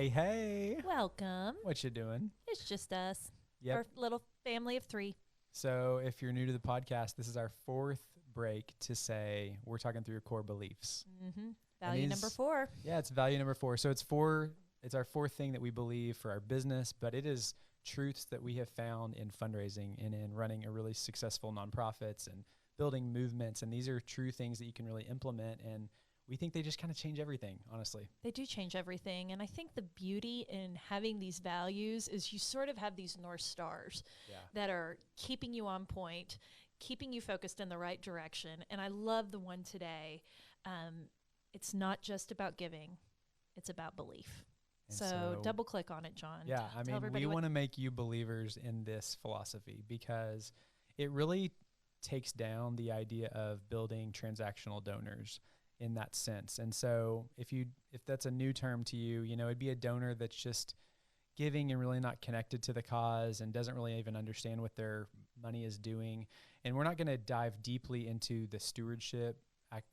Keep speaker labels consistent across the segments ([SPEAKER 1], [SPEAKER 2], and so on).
[SPEAKER 1] Hey, hey.
[SPEAKER 2] Welcome.
[SPEAKER 1] What you doing?
[SPEAKER 2] It's just us.
[SPEAKER 1] Yep.
[SPEAKER 2] Our little family of 3.
[SPEAKER 1] So if you're new to the podcast, this is our 4th break to say we're talking through your core beliefs.
[SPEAKER 2] Mm-hmm. Value number 4.
[SPEAKER 1] Yeah, it's value number 4. So it's our 4th thing that we believe for our business, but it is truths that we have found in fundraising and in running a really successful nonprofits and building movements. And these are true things that you can really implement, and we think they just kind of change everything, honestly.
[SPEAKER 2] They do change everything. And I think the beauty in having these values is you sort of have these North Stars that are keeping you on point, keeping you focused in the right direction. And I love the one today. It's not just about giving. It's about belief. So double click on it, Jon.
[SPEAKER 1] Yeah, I mean, we want to make you believers in this philosophy because it really takes down the idea of building transactional donors in that sense. And so if that's a new term to you, it'd be a donor that's just giving and really not connected to the cause and doesn't really even understand what their money is doing. And we're not going to dive deeply into the stewardship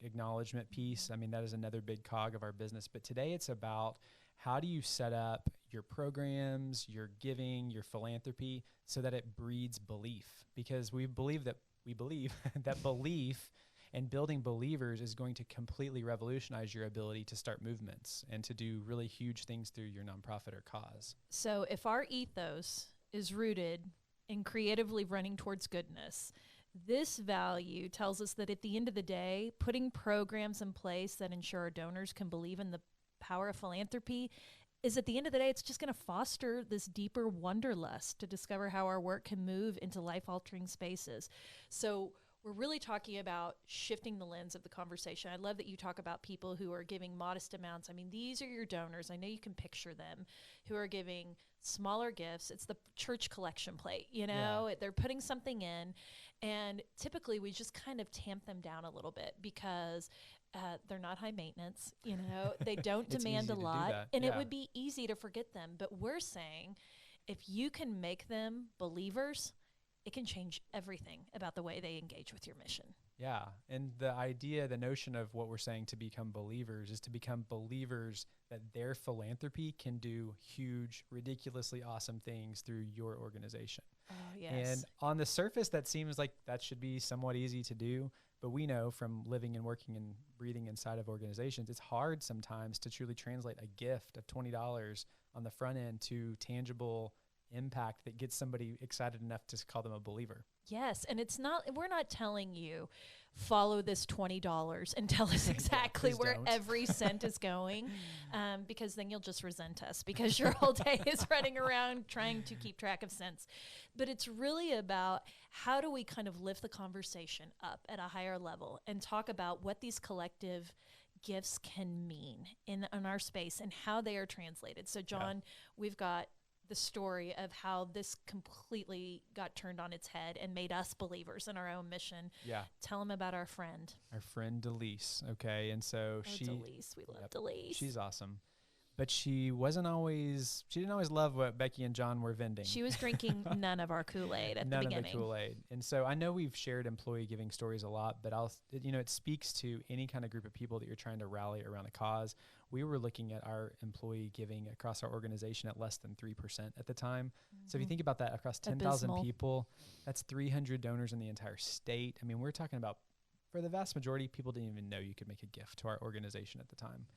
[SPEAKER 1] acknowledgement piece. I mean, that is another big cog of our business. But today it's about how do you set up your programs, your giving, your philanthropy so that it breeds belief? Because we believe that belief and building believers is going to completely revolutionize your ability to start movements and to do really huge things through your nonprofit or cause.
[SPEAKER 2] So if our ethos is rooted in creatively running towards goodness, this value tells us that at the end of the day, putting programs in place that ensure our donors can believe in the power of philanthropy is at the end of the day, it's just going to foster this deeper wanderlust to discover how our work can move into life-altering spaces. So we're really talking about shifting the lens of the conversation. I love that you talk about people who are giving modest amounts. I mean, these are your donors. I know you can picture them who are giving smaller gifts. It's the church collection plate, They're putting something in. And typically we just kind of tamp them down a little bit because they're not high maintenance. They don't demand a lot. And it would be easy to forget them. But we're saying if you can make them believers, it can change everything about the way they engage with your mission.
[SPEAKER 1] Yeah. And the notion of what we're saying to become believers is to become believers that their philanthropy can do huge, ridiculously awesome things through your organization.
[SPEAKER 2] Oh, yes.
[SPEAKER 1] And on the surface, that seems like that should be somewhat easy to do. But we know from living and working and breathing inside of organizations, it's hard sometimes to truly translate a gift of $20 on the front end to tangible impact that gets somebody excited enough to call them a believer.
[SPEAKER 2] Yes. And we're not telling you follow this $20 and tell us exactly where every cent is going, because then you'll just resent us because your whole day is running around trying to keep track of cents. But it's really about how do we kind of lift the conversation up at a higher level and talk about what these collective gifts can mean in our space and how they are translated. So Jon, we've got the story of how this completely got turned on its head and made us believers in our own mission.
[SPEAKER 1] Yeah.
[SPEAKER 2] Tell them about our friend.
[SPEAKER 1] Our friend Delise. Okay. And so
[SPEAKER 2] Delise. We love Delise.
[SPEAKER 1] She's awesome. But she didn't always love what Becky and Jon were vending.
[SPEAKER 2] She was drinking none of our Kool-Aid at the beginning.
[SPEAKER 1] None of the Kool-Aid. And so I know we've shared employee giving stories a lot, but it speaks to any kind of group of people that you're trying to rally around a cause. We were looking at our employee giving across our organization at less than 3% at the time. Mm-hmm. So if you think about that across 10,000 people, that's 300 donors in the entire state. I mean, we're talking about, for the vast majority, people didn't even know you could make a gift to our organization at the time.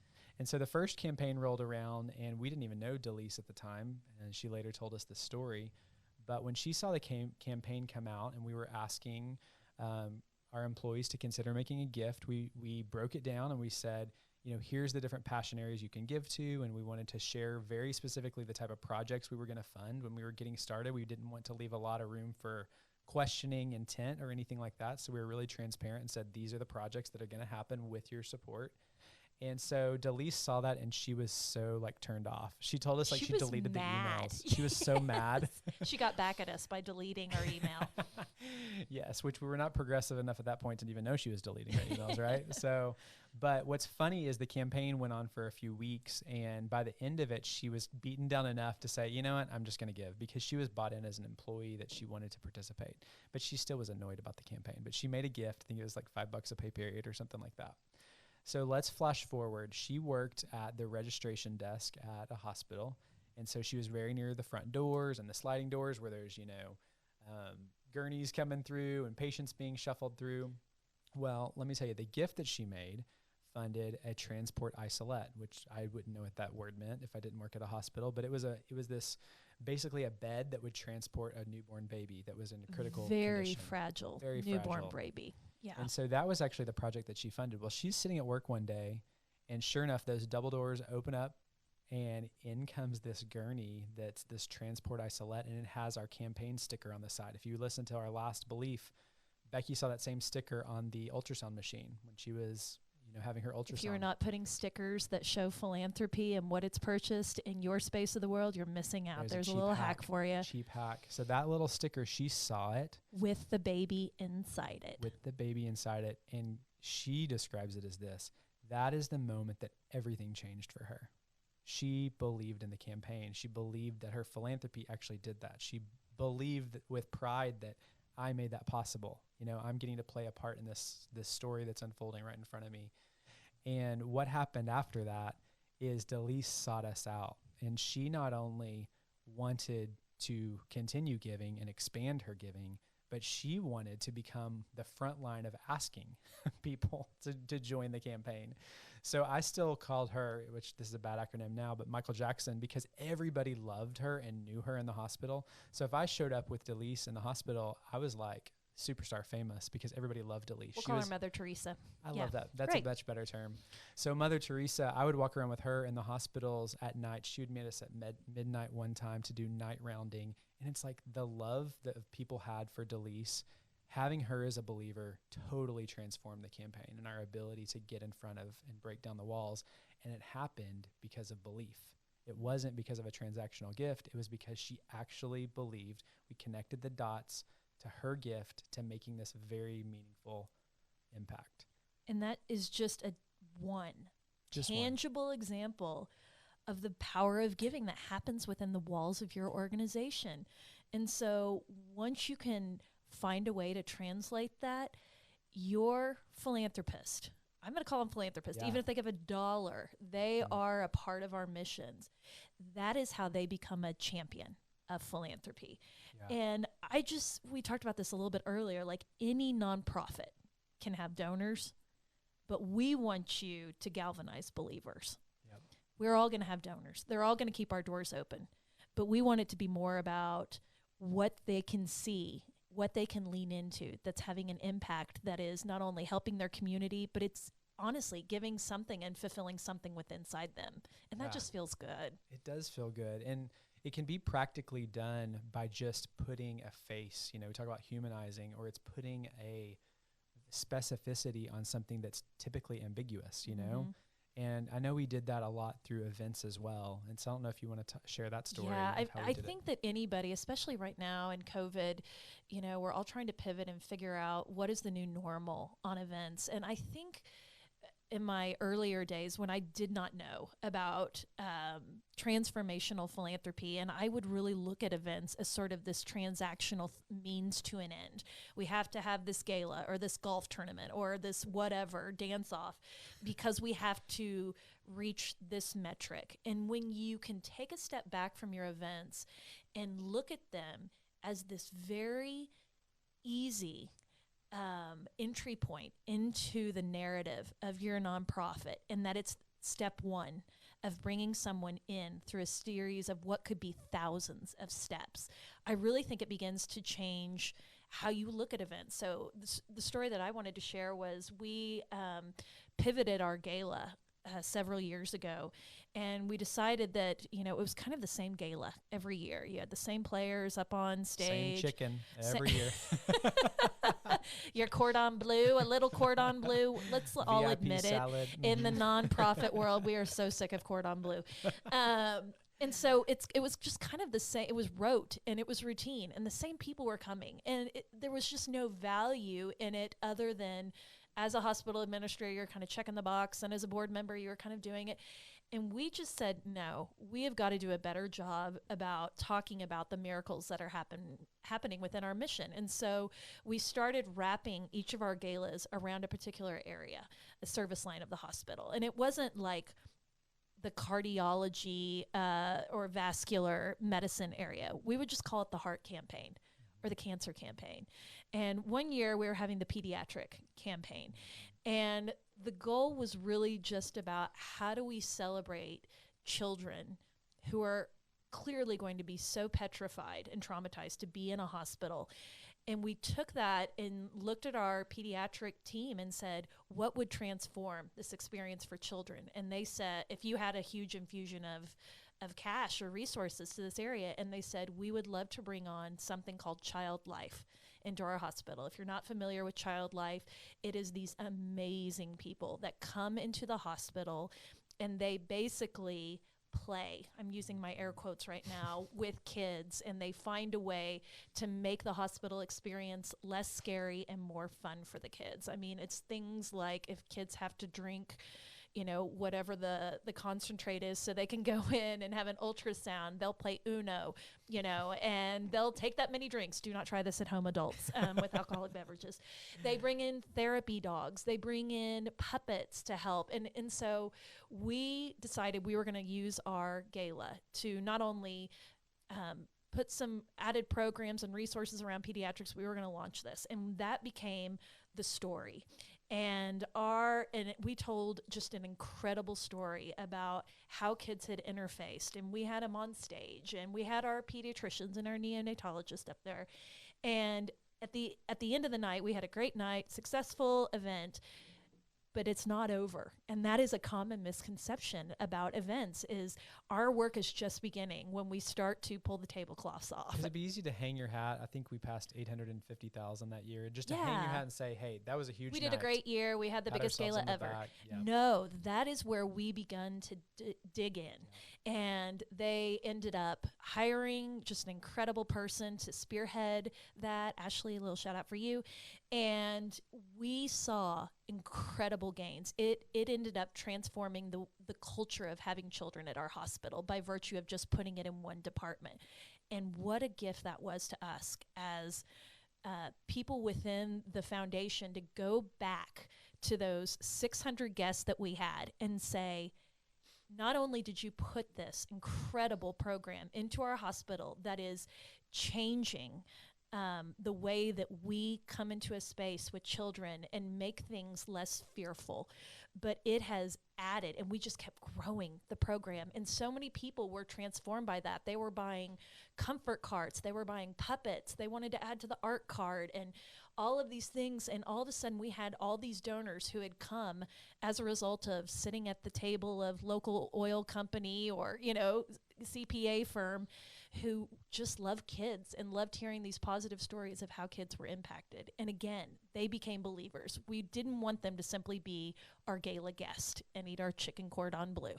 [SPEAKER 1] And so the first campaign rolled around, and we didn't even know Delise at the time, and she later told us the story. But when she saw the campaign come out and we were asking our employees to consider making a gift, we broke it down and we said, here's the different passion areas you can give to, and we wanted to share very specifically the type of projects we were going to fund when we were getting started. We didn't want to leave a lot of room for questioning intent or anything like that. So we were really transparent and said, these are the projects that are going to happen with your support. And so Delise saw that and she was so turned off. She told us she deleted the emails. She was so mad.
[SPEAKER 2] She got back at us by deleting our email.
[SPEAKER 1] Yes, which we were not progressive enough at that point to even know she was deleting our emails, right? So, but what's funny is the campaign went on for a few weeks, and by the end of it, she was beaten down enough to say, you know what, I'm just going to give, because she was bought in as an employee that she wanted to participate. But she still was annoyed about the campaign. But she made a gift. I think it was $5 a pay period or something like that. So let's flash forward. She worked at the registration desk at a hospital. And so she was very near the front doors and the sliding doors where there's, gurneys coming through and patients being shuffled through. Well, let me tell you, the gift that she made funded a transport isolette, which I wouldn't know what that word meant if I didn't work at a hospital, but it was this basically a bed that would transport a newborn baby that was in a critical condition.
[SPEAKER 2] Fragile,
[SPEAKER 1] very
[SPEAKER 2] newborn
[SPEAKER 1] fragile
[SPEAKER 2] baby. Yeah.
[SPEAKER 1] And so that was actually the project that she funded. Well, she's sitting at work one day, and sure enough, those double doors open up, and in comes this gurney that's this transport isolette, and it has our campaign sticker on the side. If you listen to our last belief, Becky saw that same sticker on the ultrasound machine when she was having her ultrasound.
[SPEAKER 2] If you're not putting stickers that show philanthropy and what it's purchased in your space of the world, you're missing out. There's a little hack for you.
[SPEAKER 1] Cheap hack. So that little sticker, she saw it.
[SPEAKER 2] With the baby inside it.
[SPEAKER 1] With the baby inside it. And she describes it as this. That is the moment that everything changed for her. She believed in the campaign. She believed that her philanthropy actually did that. She believed with pride that I made that possible. I'm getting to play a part in this story that's unfolding right in front of me. And what happened after that is Delise sought us out. And she not only wanted to continue giving and expand her giving, but she wanted to become the front line of asking people to join the campaign. So I still called her, which this is a bad acronym now, but Michael Jackson, because everybody loved her and knew her in the hospital. So if I showed up with Delise in the hospital, I was like superstar famous because everybody loved Delise.
[SPEAKER 2] We'll call her Mother Teresa.
[SPEAKER 1] I love that. That's a much better term. So Mother Teresa, I would walk around with her in the hospitals at night. She would meet us at midnight one time to do night rounding. And it's like the love that people had for Delise, having her as a believer totally transformed the campaign and our ability to get in front of and break down the walls. And it happened because of belief. It wasn't because of a transactional gift. It was because she actually believed. We connected the dots to her gift to making this very meaningful impact.
[SPEAKER 2] And that is just one tangible example of the power of giving that happens within the walls of your organization. And so once you can find a way to translate that, your philanthropist, I'm going to call them philanthropists, even if they give $1, they are a part of our missions. That is how they become a champion of philanthropy. Yeah. And we talked about this a little bit earlier, like any nonprofit can have donors, but we want you to galvanize believers. Yep. We're all going to have donors. They're all going to keep our doors open, but we want it to be more about what they can see, what they can lean into that's having an impact that is not only helping their community, but it's honestly giving something and fulfilling something within inside them. And that just feels good.
[SPEAKER 1] It does feel good. And it can be practically done by just putting a face. We talk about humanizing, or it's putting a specificity on something that's typically ambiguous, And I know we did that a lot through events as well. And so I don't know if you want to share that story.
[SPEAKER 2] Yeah, I think that anybody, especially right now in COVID, we're all trying to pivot and figure out what is the new normal on events. And I think in my earlier days when I did not know about transformational philanthropy, and I would really look at events as sort of this transactional means to an end. We have to have this gala or this golf tournament or this whatever dance off because we have to reach this metric. And when you can take a step back from your events and look at them as this very easy entry point into the narrative of your nonprofit, and that it's step one of bringing someone in through a series of what could be thousands of steps, I really think it begins to change how you look at events. So the story that I wanted to share was we pivoted our gala several years ago, and we decided that it was kind of the same gala every year. You had the same players up on stage,
[SPEAKER 1] same chicken every year.
[SPEAKER 2] Your cordon bleu, a little cordon bleu. Let's all admit
[SPEAKER 1] salad.
[SPEAKER 2] it. In the nonprofit world, we are so sick of cordon bleu. And so it was just kind of the same. It was rote and it was routine, and the same people were coming, and there was just no value in it other than, as a hospital administrator, you're kind of checking the box, and as a board member, you're kind of doing it. And we just said, no, we have got to do a better job about talking about the miracles that are happening within our mission. And so we started wrapping each of our galas around a particular area, a service line of the hospital. And it wasn't like the cardiology or vascular medicine area. We would just call it the heart campaign or the cancer campaign. And one year we were having the pediatric campaign. And the goal was really just about how do we celebrate children who are clearly going to be so petrified and traumatized to be in a hospital. And we took that and looked at our pediatric team and said, what would transform this experience for children? And they said, if you had a huge infusion of cash or resources to this area, and they said, we would love to bring on something called Child Life into our hospital. If you're not familiar with Child Life, it is these amazing people that come into the hospital and they basically play, I'm using my air quotes right now, with kids, and they find a way to make the hospital experience less scary and more fun for the kids. I mean, it's things like if kids have to drink, you know, whatever the concentrate is so they can go in and have an ultrasound, they'll play Uno, you know, and they'll take that many drinks. Do not try this at home, adults, with alcoholic beverages. They bring in therapy dogs. They bring in puppets to help. And so we decided we were going to use our gala to not only put some added programs and resources around pediatrics, we were going to launch this. And that became the story. And we told just an incredible story about how kids had interfaced, and we had them on stage, and we had our pediatricians and our neonatologist up there. And at the end of the night, we had a great night, successful event, but it's not over. And that is a common misconception about events, is our work is just beginning when we start to pull the tablecloths off.
[SPEAKER 1] It'd be easy to hang your hat. I think we passed 850,000 that year. Just to hang your hat and say, hey, that was a huge night.
[SPEAKER 2] We did a great year. We had the biggest gala ever.
[SPEAKER 1] Yeah.
[SPEAKER 2] No, that is where we begun to dig in. Yeah. And they ended up hiring just an incredible person to spearhead that. Ashley, a little shout out for you. And we saw incredible gains. It ended up transforming the culture of having children at our hospital by virtue of just putting it in one department. And what a gift that was to us as people within the foundation to go back to those 600 guests that we had and say, not only did you put this incredible program into our hospital that is changing the way that we come into a space with children and make things less fearful, but it has added, and we just kept growing the program. And so many people were transformed by that. They were buying comfort carts. They were buying puppets. They wanted to add to the art card and all of these things. And all of a sudden we had all these donors who had come as a result of sitting at the table of local oil company or, you know, CPA firm, who just loved kids and loved hearing these positive stories of how kids were impacted. And again, they became believers. We didn't want them to simply be our gala guest and eat our chicken cordon bleu.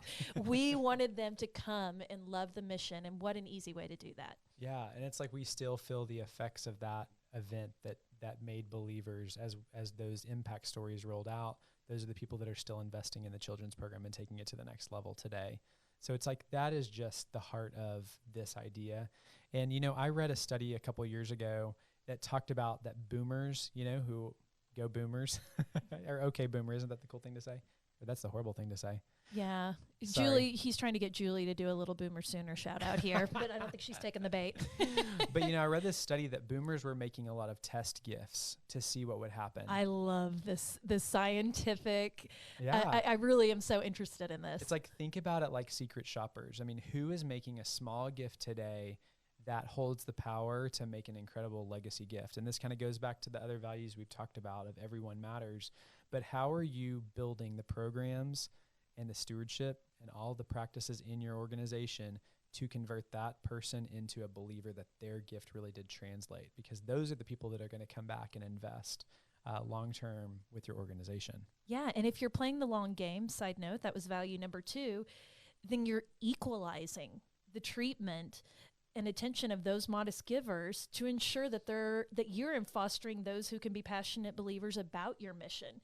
[SPEAKER 2] We wanted them to come and love the mission, and what an easy way to do that.
[SPEAKER 1] Yeah, and it's like we still feel the effects of that event that made believers as those impact stories rolled out. Those are the people that are still investing in the children's program and taking it to the next level today. So it's like that is just the heart of this idea. And, you know, I read a study a couple of years ago that talked about that boomers, you know, who go boomers, or okay boomer, isn't that the cool thing to say? Or that's the horrible thing to say.
[SPEAKER 2] Yeah.
[SPEAKER 1] Sorry.
[SPEAKER 2] Julie, he's trying to get Julie to do a little boomer sooner shout out here, but I don't think she's taking the bait.
[SPEAKER 1] But, you know, I read this study that boomers were making a lot of test gifts to see what would happen.
[SPEAKER 2] I love this scientific.
[SPEAKER 1] Yeah.
[SPEAKER 2] I really am so interested in this.
[SPEAKER 1] It's like, think about it like secret shoppers. I mean, who is making a small gift today that holds the power to make an incredible legacy gift? And this kind of goes back to the other values we've talked about of everyone matters. But how are you building the programs and the stewardship and all the practices in your organization to convert that person into a believer that their gift really did translate? Because those are the people that are going to come back and invest long-term with your organization.
[SPEAKER 2] Yeah, and if you're playing the long game, side note, that was value number 2, then you're equalizing the treatment and attention of those modest givers to ensure that you're in fostering those who can be passionate believers about your mission.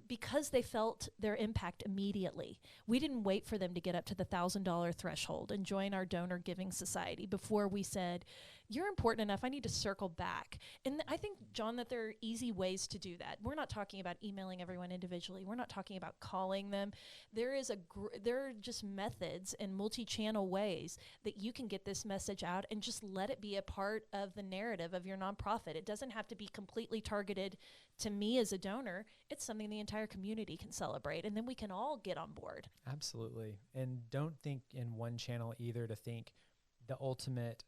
[SPEAKER 2] because they felt their impact immediately. We didn't wait for them to get up to the $1,000 threshold and join our donor giving society before we said, you're important enough, I need to circle back. And I think, Jon, that there are easy ways to do that. We're not talking about emailing everyone individually. We're not talking about calling them. There are just methods and multi-channel ways that you can get this message out and just let it be a part of the narrative of your nonprofit. It doesn't have to be completely targeted to me as a donor. It's something the entire community can celebrate, and then we can all get on board.
[SPEAKER 1] Absolutely. And don't think in one channel either to think the ultimate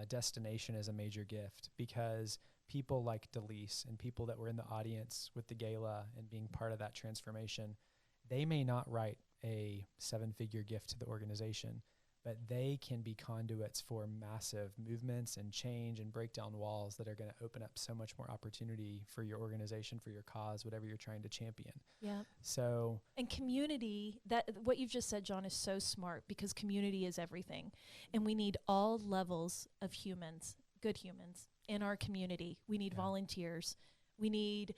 [SPEAKER 1] destination is a major gift, because people like Delise and people that were in the audience with the gala and being part of that transformation, they may not write a 7-figure gift to the organization, but they can be conduits for massive movements and change and break down walls that are going to open up so much more opportunity for your organization, for your cause, whatever you're trying to champion.
[SPEAKER 2] Yeah.
[SPEAKER 1] So,
[SPEAKER 2] and community, that what you've just said, Jon, is so smart, because community is everything. And we need all levels of humans, good humans in our community. We need volunteers. We need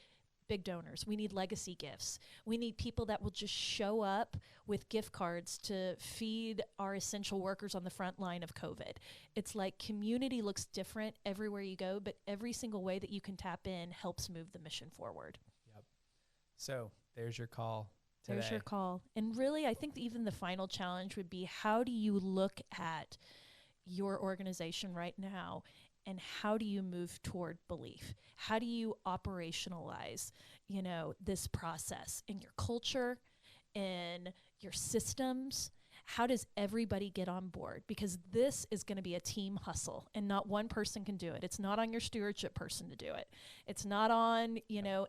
[SPEAKER 2] big donors. We need legacy gifts. We need people that will just show up with gift cards to feed our essential workers on the front line of COVID. It's like community looks different everywhere you go, but every single way that you can tap in helps move the mission forward.
[SPEAKER 1] Yep. So there's your call today.
[SPEAKER 2] There's your call. And really, I think even the final challenge would be, how do you look at your organization right now, and how do you move toward belief? How do you operationalize, this process in your culture, in your systems? How does everybody get on board? Because this is going to be a team hustle, and not one person can do it. It's not on your stewardship person to do it. It's not on,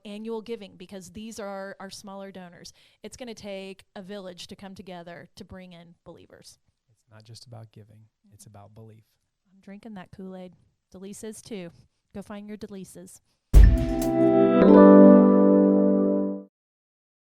[SPEAKER 2] annual giving, because these are our smaller donors. It's going to take a village to come together to bring in believers.
[SPEAKER 1] It's not just about giving. It's about belief.
[SPEAKER 2] I'm drinking that Kool-Aid. Delise is too. Go find your Delises.